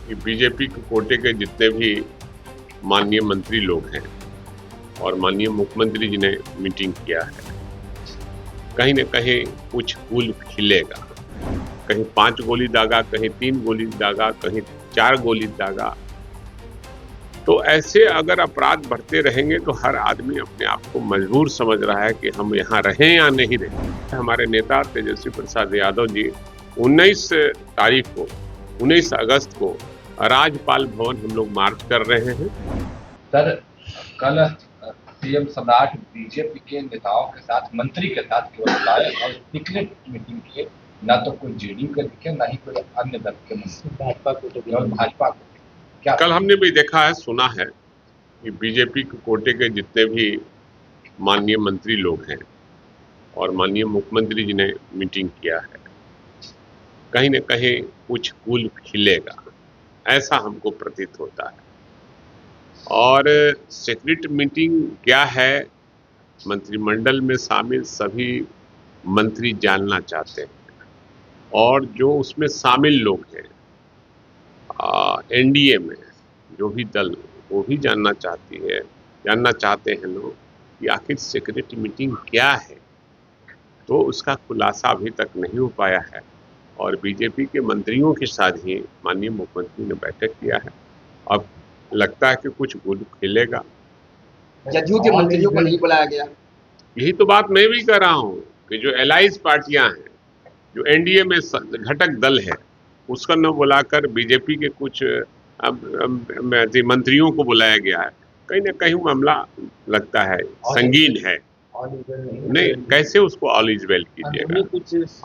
कि बीजेपी के कोटे के जितने भी माननीय मंत्री लोग हैं और माननीय मुख्यमंत्री जी ने मीटिंग किया है, कहीं न कहीं कुछ फूल खिलेगा। कहीं 5 गोली दागा, कहीं 3 गोली दागा, कहीं 4 गोली दागा। तो ऐसे अगर अपराध बढ़ते रहेंगे तो हर आदमी अपने आप को मजबूर समझ रहा है कि हम यहाँ रहें या नहीं रहें। हमारे नेता तेजस्वी प्रसाद यादव जी 19 तारीख को 19 अगस्त को राज्यपाल भवन हम लोग मार्च कर रहे हैं। सर, कल सीएम सम्राट बीजेपी के नेताओं के साथ, मंत्री के साथ केवल बुलाए और सीक्रेट मीटिंग किए। ना तो कोई जेडीयू के दिखे, ना ही कोई अन्य दल के मंत्री, भाजपा को। क्या कल हमने भी देखा है, सुना है कि बीजेपी के कोटे के जितने भी माननीय मंत्री लोग हैं और माननीय मुख्यमंत्री जी ने मीटिंग किया है, कहीं न कहीं कुछ फूल खिलेगा, ऐसा हमको प्रतीत होता है। और सीक्रेट मीटिंग क्या है, मंत्रिमंडल में शामिल सभी मंत्री जानना चाहते हैं और जो उसमें शामिल लोग हैं एनडीए में जो भी दल, वो भी जानना चाहते हैं लोग कि आखिर सीक्रेट मीटिंग क्या है। तो उसका खुलासा अभी तक नहीं हो पाया है और बीजेपी के मंत्रियों के साथ ही माननीय मुख्यमंत्री ने बैठक किया है। अब लगता है कि कुछ फूल खिलेगा। जदयू के मंत्रियों को नहीं बुलाया गया। यही तो बात मैं भी कर रहा हूँ कि जो एलाइज पार्टियां हैं, जो एनडीए में घटक दल है, उसका न बुलाकर बीजेपी के कुछ मंत्रियों को बुलाया गया है। कहीं ना कहीं मामला लगता है संगीन है। नहीं, कैसे उसको ऑल इज वेल कीजिएगा?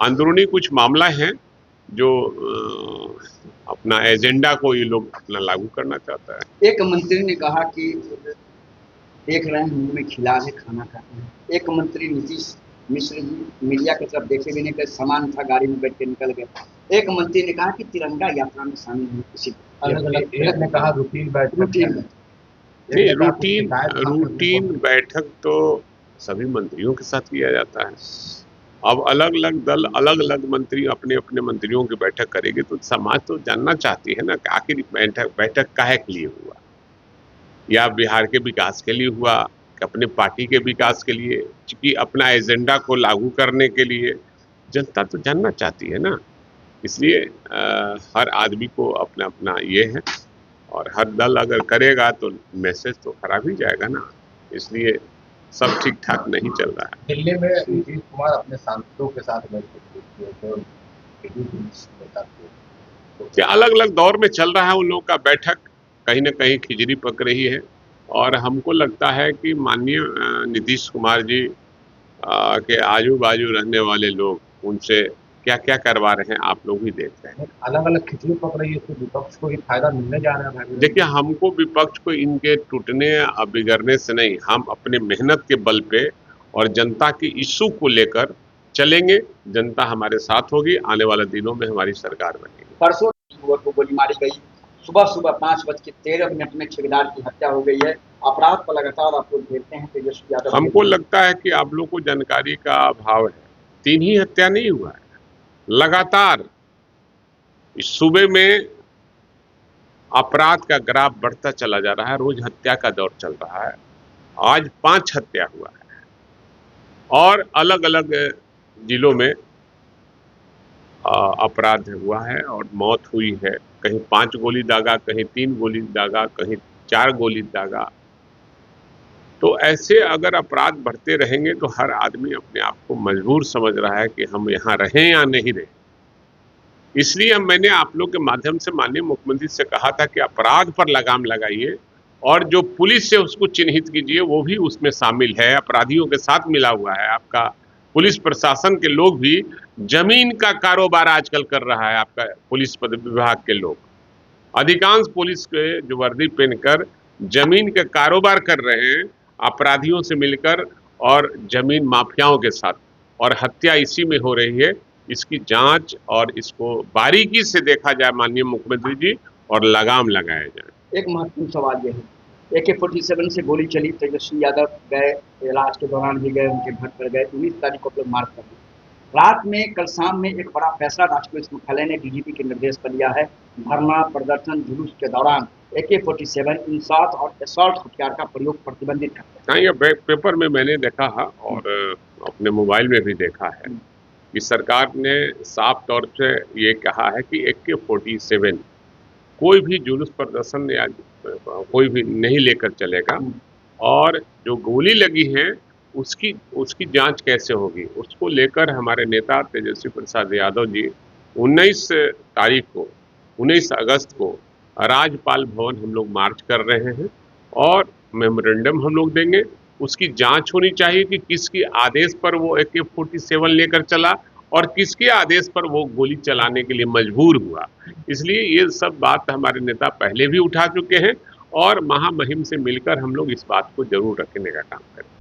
अंदरूनी कुछ मामला है जो अपना एजेंडा को ये लोग अपना लागू करना चाहता है। एक मंत्री ने कहा कि देख रहे हैं मुंह में खिला है, खाना खाते हैं। एक मंत्री नीतीश मिश्र जी मीडिया की तरफ देखे भी नहीं, कि सामान था गाड़ी में बैठ के निकल गए। एक मंत्री ने कहा कि तिरंगा यात्रा में शामिल हुए किसी अलग ने कहा रूटीन रूटीन बैठक तो सभी मंत्रियों के साथ किया जाता है। अब अलग अलग दल, अलग अलग मंत्री अपने अपने मंत्रियों की बैठक करेगी तो समाज तो जानना चाहती है ना कि आखिर बैठक काहे के लिए हुआ, या बिहार के विकास के लिए हुआ, अपने पार्टी के विकास के लिए, क्योंकि अपना एजेंडा को लागू करने के लिए। जनता तो जानना चाहती है ना, इसलिए हर आदमी को अपना अपना ये है और हर दल अगर करेगा तो मैसेज तो खराब ही जाएगा ना, इसलिए सब ठीक ठाक नहीं चल रहा है। दिल्ली में नीतीश कुमार अपने सांसदों के साथ क्या अलग अलग दौर में चल रहा है उन लोगों का बैठक, कहीं ना कहीं खिचड़ी पक रही है और हमको लगता है कि माननीय नीतीश कुमार जी के आजू बाजू रहने वाले लोग उनसे क्या क्या करवा रहे हैं आप लोग भी देख रहे हैं। अलग अलग खिचड़ी पक रही है तो विपक्ष को ही फायदा मिलने जा रहा है। देखिए, हमको विपक्ष को इनके टूटने और बिगड़ने से नहीं, हम अपने मेहनत के बल पे और जनता की इश्यू को लेकर चलेंगे। जनता हमारे साथ होगी, आने वाले दिनों में हमारी सरकार बनेगी। परसों युवक को गोली मारी गई, सुबह 5:13 में ठेकेदार की हत्या हो गई है। अपराध पर लगातार आप लोग घेरते हैं तेजस्वी यादव। हमको लगता है कि आप लोग को जानकारी का अभाव है। 3 ही हत्या नहीं हुआ है, लगातार इस सूबे में अपराध का ग्राफ बढ़ता चला जा रहा है, रोज हत्या का दौर चल रहा है। आज 5 हत्या हुआ है और अलग अलग जिलों में अपराध हुआ है और मौत हुई है। कहीं 5 गोली दागा, कहीं 3 गोली दागा, कहीं 4 गोली दागा। तो ऐसे अगर अपराध बढ़ते रहेंगे तो हर आदमी अपने आप को मजबूर समझ रहा है कि हम यहाँ रहें या नहीं रहें। इसलिए मैंने आप लोग के माध्यम से माननीय मुख्यमंत्री से कहा था कि अपराध पर लगाम लगाइए और जो पुलिस है उसको चिन्हित कीजिए, वो भी उसमें शामिल है, अपराधियों के साथ मिला हुआ है। आपका पुलिस प्रशासन के लोग भी जमीन का कारोबार आजकल कर रहा है। आपका पुलिस विभाग के लोग, अधिकांश पुलिस के जो वर्दी पहनकर जमीन का कारोबार कर रहे हैं, अपराधियों से मिलकर और जमीन माफियाओं के साथ, और हत्या इसी में हो रही है। इसकी जांच और इसको बारीकी से देखा जाए माननीय मुख्यमंत्री जी, और लगाम लगाया जाए। एक महत्वपूर्ण सवाल यह है, AK-47 से गोली चली, तेजस्वी यादव गए, इलाज के दौरान भी गए, उनके घर पर गए। 19 तारीख को आप लोग मार्च कर दिए। रात में कल शाम में एक बड़ा फैसला राष्ट्रीय पुलिस मुख्यालय ने डीजीपी के निर्देश पर लिया है। धरना प्रदर्शन जुलूस के दौरान AK-47 इंसास और असॉल्ट हथियार का प्रयोग प्रतिबंधित करते हैं। हाँ, ये पेपर में मैंने देखा है और अपने मोबाइल में भी देखा है कि सरकार ने साफ तौर से ये कहा है कि AK-47 कोई भी जुलूस प्रदर्शन या कोई भी नहीं लेकर चलेगा और जो गोली लगी है उसकी जांच कैसे होगी, उसको लेकर हमारे नेता तेजस्वी प्रसाद यादव जी 19 अगस्त को राज्यपाल भवन हम लोग मार्च कर रहे हैं और मेमोरेंडम हम लोग देंगे। उसकी जांच होनी चाहिए कि किसके आदेश पर वो AK-47 लेकर चला और किसके आदेश पर वो गोली चलाने के लिए मजबूर हुआ। इसलिए ये सब बात हमारे नेता पहले भी उठा चुके हैं और महामहिम से मिलकर हम लोग इस बात को जरूर रखने का काम करें।